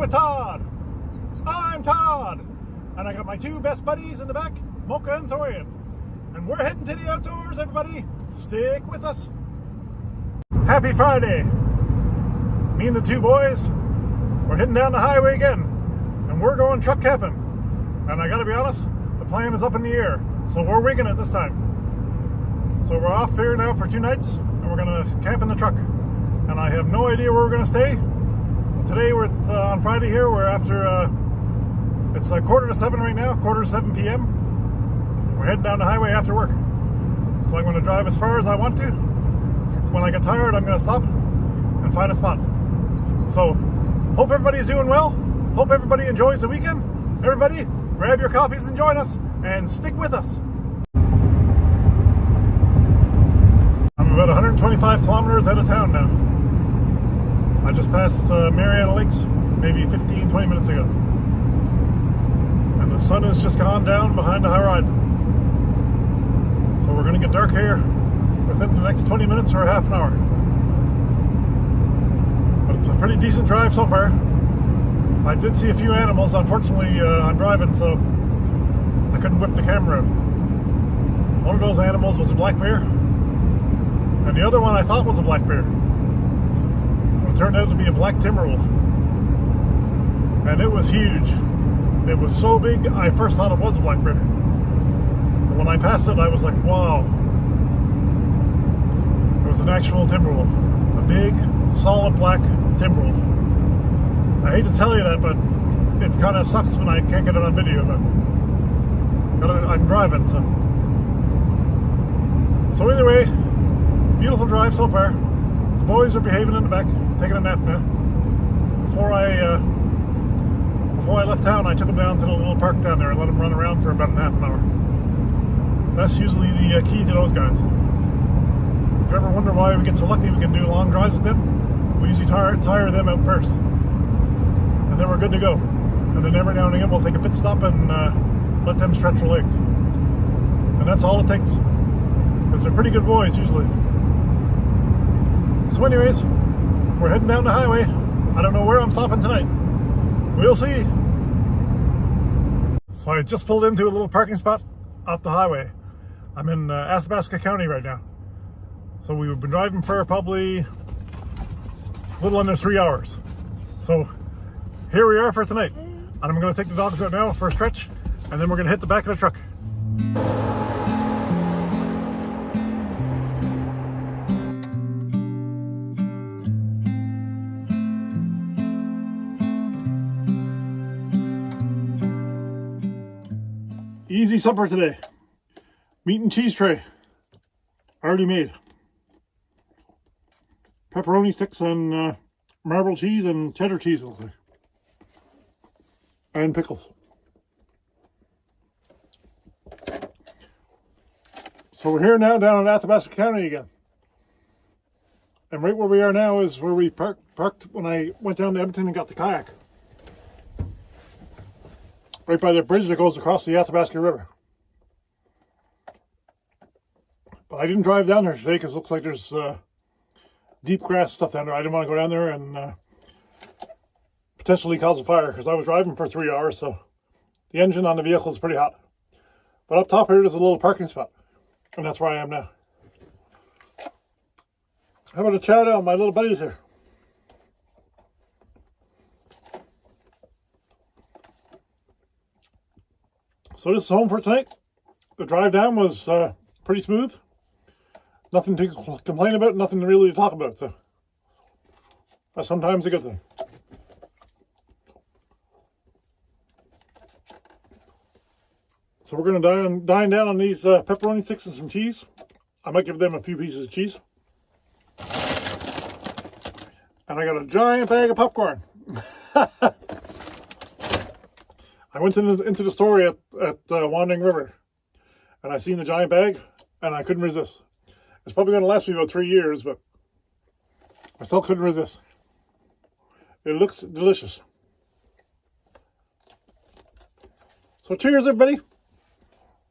with Todd. I'm Todd, and I got my two best buddies in the back, Mocha and Thorian. And we're heading to the outdoors, everybody. Stick with us. Happy Friday. Me and the two boys, we're heading down the highway again, and we're going truck camping. And I gotta be honest, the plan is up in the air, so we're winging it this time. So we're off here now for 2 nights, and we're gonna camp in the truck. And I have no idea where we're gonna stay. Today we're on Friday here. We're after it's 6:45 right now, 6:45 p.m. We're heading down the highway after work. So I'm going to drive as far as I want to. When I get tired, I'm going to stop and find a spot. So hope everybody's doing well. Hope everybody enjoys the weekend. Everybody, grab your coffees and join us, and stick with us. I'm about 125 kilometers out of town now. I just passed Mariana Lakes maybe 15-20 minutes ago. And the sun has just gone down behind the horizon. So we're going to get dark here within the next 20 minutes or half an hour. But it's a pretty decent drive so far. I did see a few animals. Unfortunately, I'm driving, so I couldn't whip the camera out. One of those animals was a black bear, and the other one I thought was a black bear. It turned out to be a black timber wolf, and it was huge. It was so big, I first thought it was a black bear. But when I passed it, I was like, wow. It was an actual timber wolf. A big, solid black timber wolf. I hate to tell you that, but it kind of sucks when I can't get it on video, but I'm driving, so. So either way, beautiful drive so far. The boys are behaving in the back, taking a nap now. Before I left town, I took them down to the little park down there and let them run around for about half an hour. That's usually the key to those guys. If you ever wonder why we get so lucky we can do long drives with them, we usually tire them out first. And then we're good to go. And then every now and again we'll take a pit stop and let them stretch their legs. And that's all it takes. Because they're pretty good boys usually. So anyways, we're heading down the highway. I don't know where I'm stopping tonight. We'll see. So I just pulled into a little parking spot off the highway. I'm in Athabasca County right now. So we've been driving for probably a little under 3 hours. So here we are for tonight. And I'm going to take the dogs out now for a stretch, and then we're going to hit the back of the truck. Easy supper today. Meat and cheese tray. Already made. Pepperoni sticks and marble cheese and cheddar cheese, it looks like. And pickles. So we're here now down in Athabasca County again. And right where we are now is where we parked when I went down to Edmonton and got the kayak. Right by the bridge that goes across the Athabasca River. But I didn't drive down there today because it looks like there's deep grass stuff down there. I didn't want to go down there and potentially cause a fire because I was driving for 3 hours, so the engine on the vehicle is pretty hot. But up top here there's a little parking spot, and that's where I am now. How about a shout out my little buddies here? So this is home for tonight. The drive down was pretty smooth. Nothing to complain about, nothing really to talk about. So that's sometimes a good thing. So we're going to dine down on these pepperoni sticks and some cheese. I might give them a few pieces of cheese. And I got a giant bag of popcorn. I went into the store at Wandering River, and I seen the giant bag, and I couldn't resist. It's probably going to last me about 3 years, but I still couldn't resist. It looks delicious. So cheers, everybody.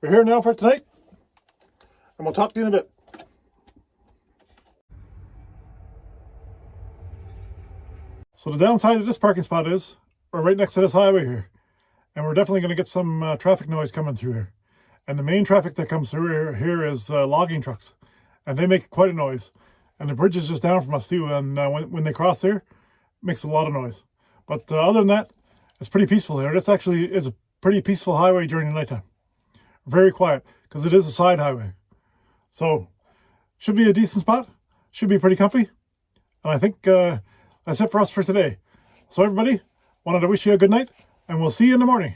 We're here now for tonight, and we'll talk to you in a bit. So the downside of this parking spot is we're right next to this highway here, and we're definitely going to get some traffic noise coming through here. And the main traffic that comes through here is logging trucks, and they make quite a noise. And the bridge is just down from us too, and when they cross there, it makes a lot of noise. But other than that, it's pretty peaceful here. This actually is a pretty peaceful highway during the nighttime. Very quiet, because it is a side highway. So, should be a decent spot. Should be pretty comfy. And I think that's it for us for today. So everybody, wanted to wish you a good night, and we'll see you in the morning.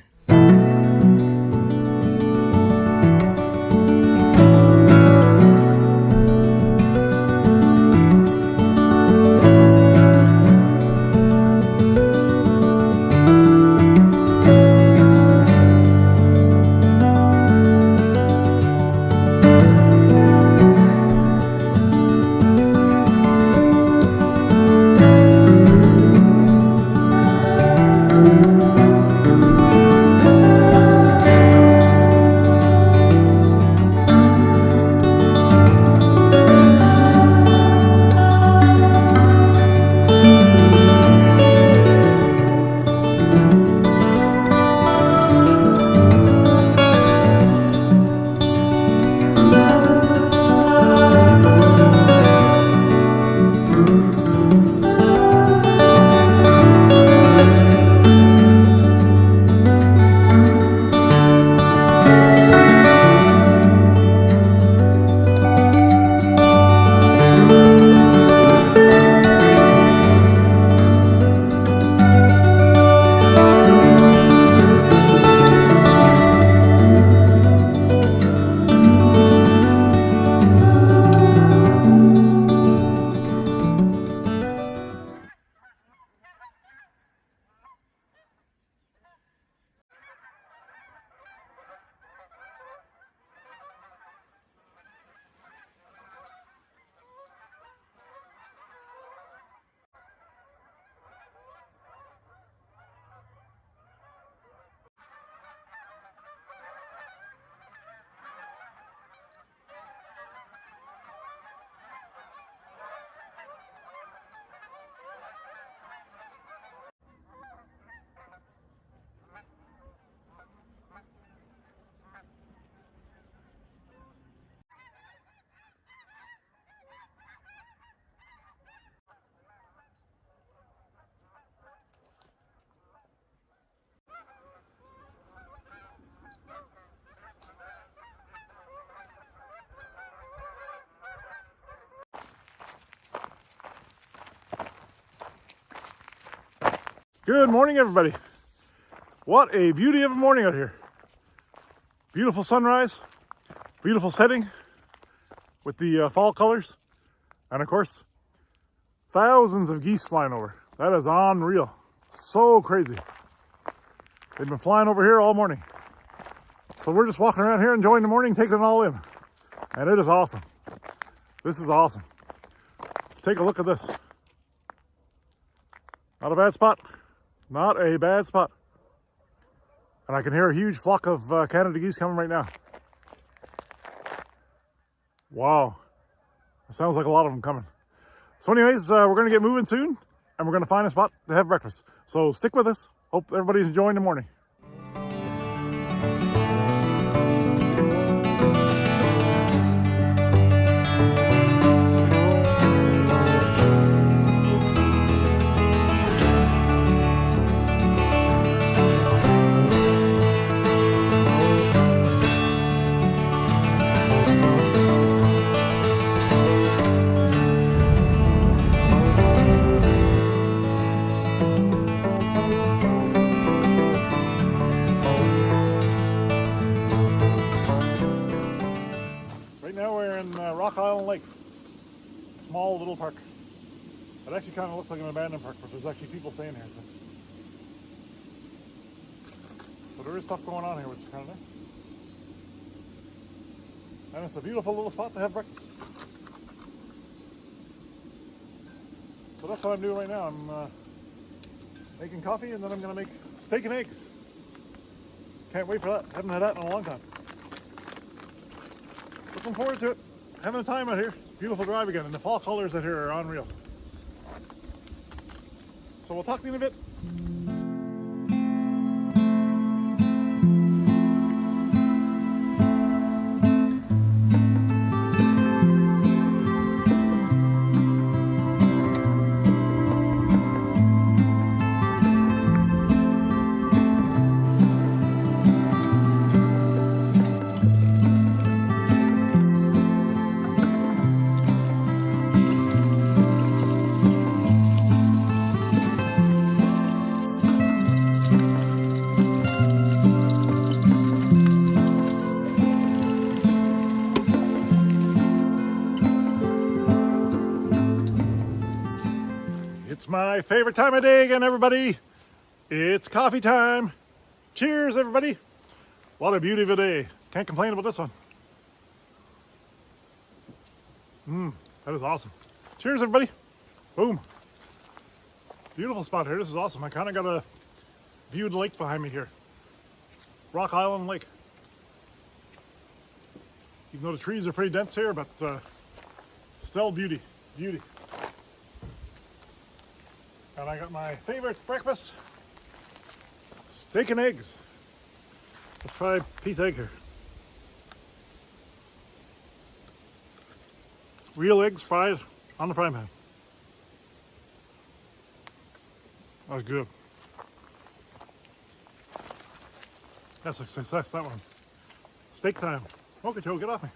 Good morning, everybody. What a beauty of a morning out here. Beautiful sunrise, beautiful setting with the fall colors, and of course, thousands of geese flying over. That is unreal. So crazy. They've been flying over here all morning. So we're just walking around here enjoying the morning, taking it all in. And it is awesome. This is awesome. Take a look at this. Not a bad spot. Not a bad spot. And I can hear a huge flock of Canada geese coming right now. Wow. It sounds like a lot of them coming. So anyways, we're going to get moving soon, and we're going to find a spot to have breakfast. So stick with us. Hope everybody's enjoying the morning. Lake. Small little park. It actually kind of looks like an abandoned park, but there's actually people staying here. So there is stuff going on here, which is kind of nice. And it's a beautiful little spot to have breakfast. So that's what I'm doing right now. I'm making coffee, and then I'm going to make steak and eggs. Can't wait for that. Haven't had that in a long time. Looking forward to it. Having a time out here. Beautiful drive again, and the fall colors out here are unreal. So we'll talk to you in a bit. my favorite time of day again, everybody. It's coffee time. Cheers, everybody. What a beauty of a day. Can't complain about this one. That is awesome. Cheers, everybody. Boom. Beautiful spot here. This is awesome. I kind of got a view of the lake behind me here. Rock Island Lake. Even though the trees are pretty dense here, but still beauty. Beauty. And I got my favorite breakfast. Steak and eggs. Let's try a piece of egg here. Real eggs fried on the frying pan. That was good. That's a success, that one. Steak time. Mocha, get off me.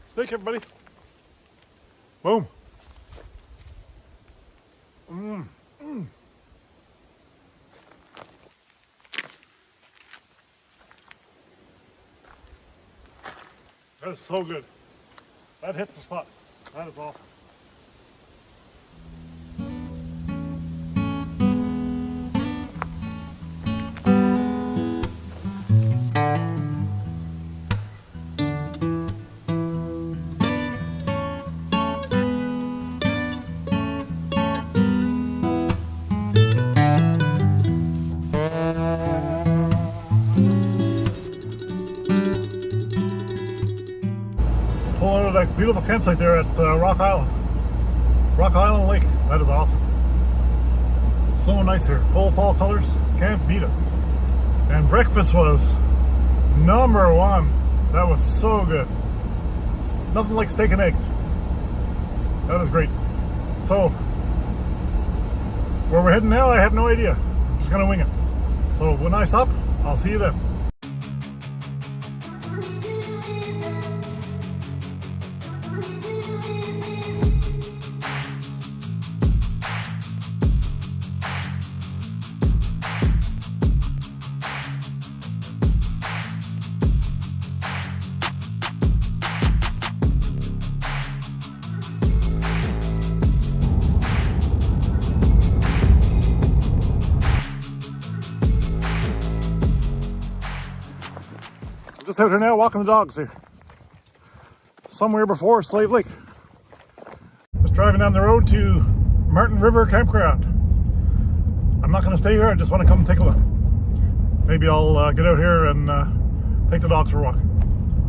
Steak, everybody. Boom. That is so good. That hits the spot. That is awesome. Pull out of that beautiful campsite there at Rock Island Lake. That is awesome. So nice here. Full fall colors. Can't beat it. And breakfast was number one. That was so good. Nothing like steak and eggs. That is great. So, where we're heading now, I have no idea. I'm just gonna wing it. So when I stop, I'll see you then. Just out here now walking the dogs here. Somewhere before Slave Lake. Just driving down the road to Martin River Campground. I'm not going to stay here, I just want to come and take a look. Maybe I'll get out here and take the dogs for a walk.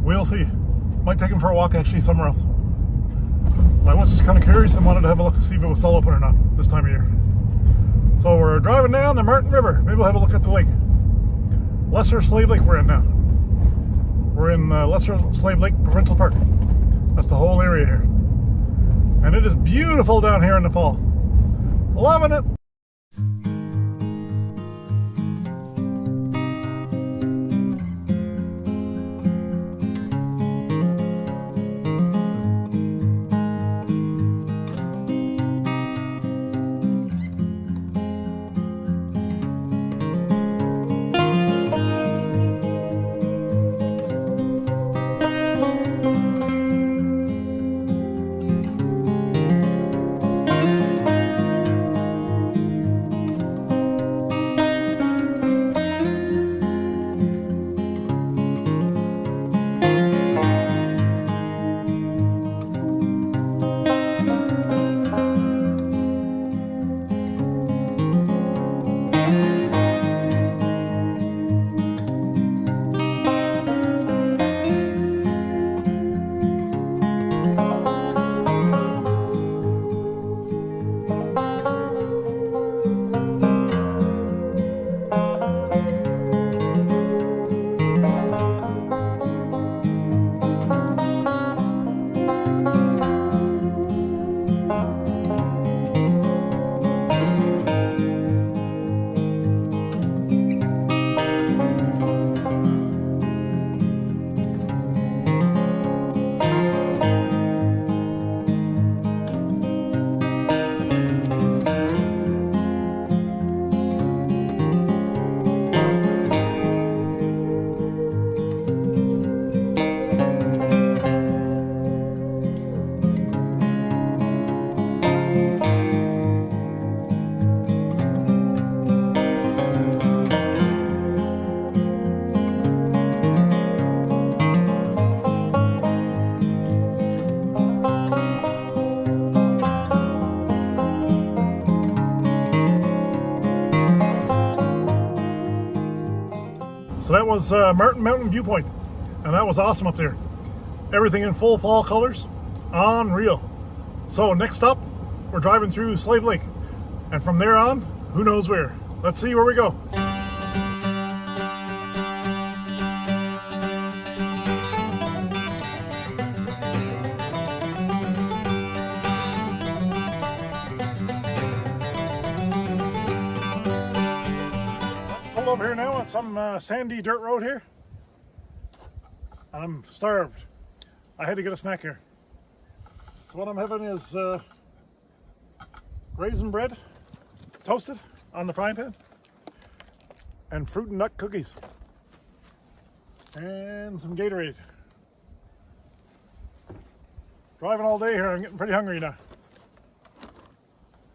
We'll see. Might take them for a walk actually somewhere else. I was just kind of curious and wanted to have a look to see if it was still open or not this time of year. So we're driving down the Martin River. Maybe we'll have a look at the lake. Lesser Slave Lake we're in now. We're in Lesser Slave Lake Provincial Park. That's the whole area here. And it is beautiful down here in the fall. Loving it. So that was Martin Mountain Viewpoint, and that was awesome up there. Everything in full fall colors, unreal. So next stop, we're driving through Slave Lake, and from there on, who knows where. Let's see where we go. Pull over here now on some sandy dirt road here. I'm starved. I had to get a snack here. So what I'm having is raisin bread, toasted on the frying pan, and fruit and nut cookies, and some Gatorade. Driving all day here, I'm getting pretty hungry now.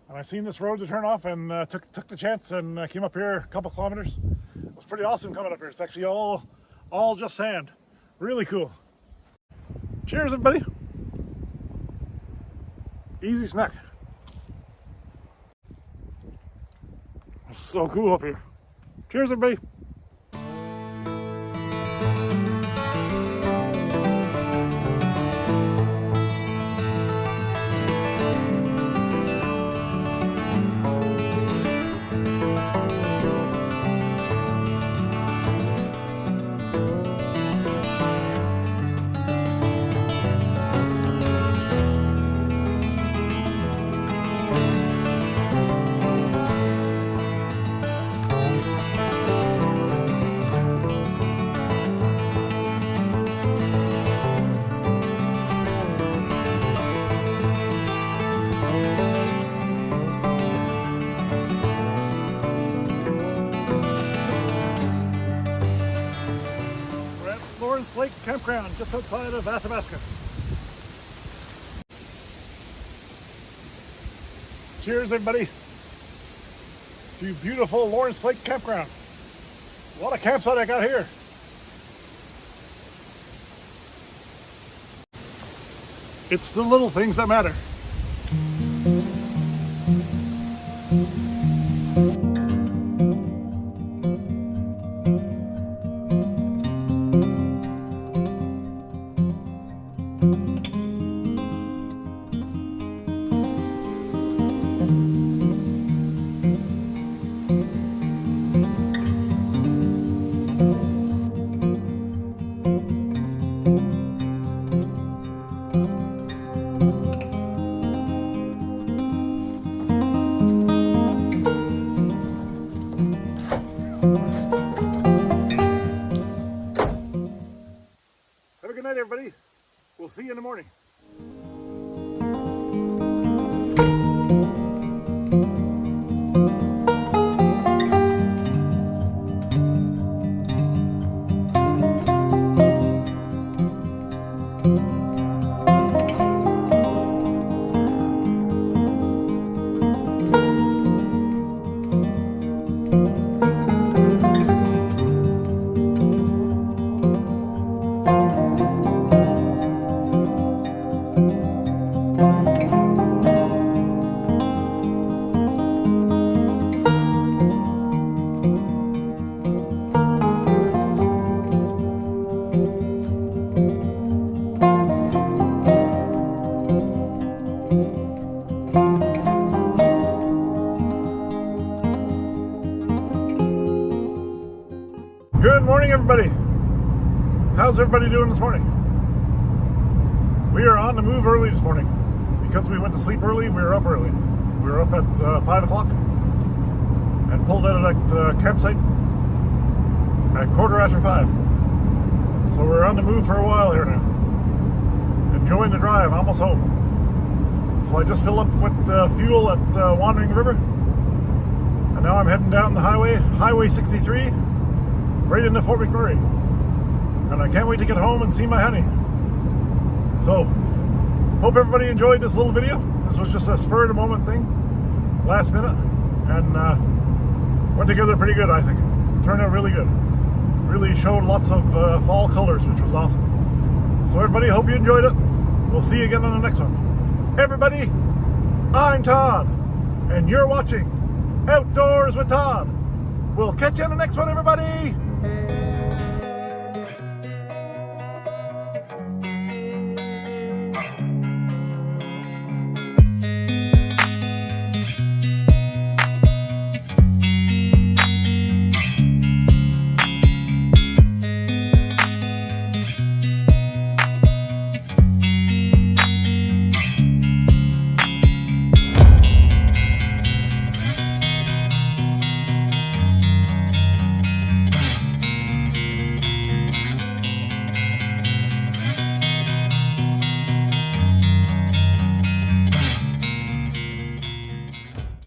And I seen this road to turn off and took the chance and came up here a couple kilometers. It was pretty awesome coming up here. It's actually all just sand. Really cool. Cheers, everybody. Easy snack. It's so cool up here. Cheers, everybody. Lake Campground just outside of Athabasca. Cheers, everybody, to beautiful Lawrence Lake Campground. What a campsite I got here. It's the little things that matter. Have a good night, everybody. We'll see you in the morning. Good morning, everybody. How's everybody doing this morning? We are on the move early this morning. Because we went to sleep early, we were up early. We were up at 5 o'clock and pulled out of that campsite at 5:15. So we're on the move for a while here now. Enjoying the drive, almost home. So I just filled up with fuel at Wandering River. And now I'm heading down the Highway 63, right into Fort McMurray. And I can't wait to get home and see my honey. So, hope everybody enjoyed this little video. This was just a spur of the moment thing, last minute, and went together pretty good, I think. Turned out really good. Really showed lots of fall colors, which was awesome. So everybody, hope you enjoyed it. We'll see you again on the next one. Everybody, I'm Todd, and you're watching Outdoors with Todd. We'll catch you on the next one, everybody.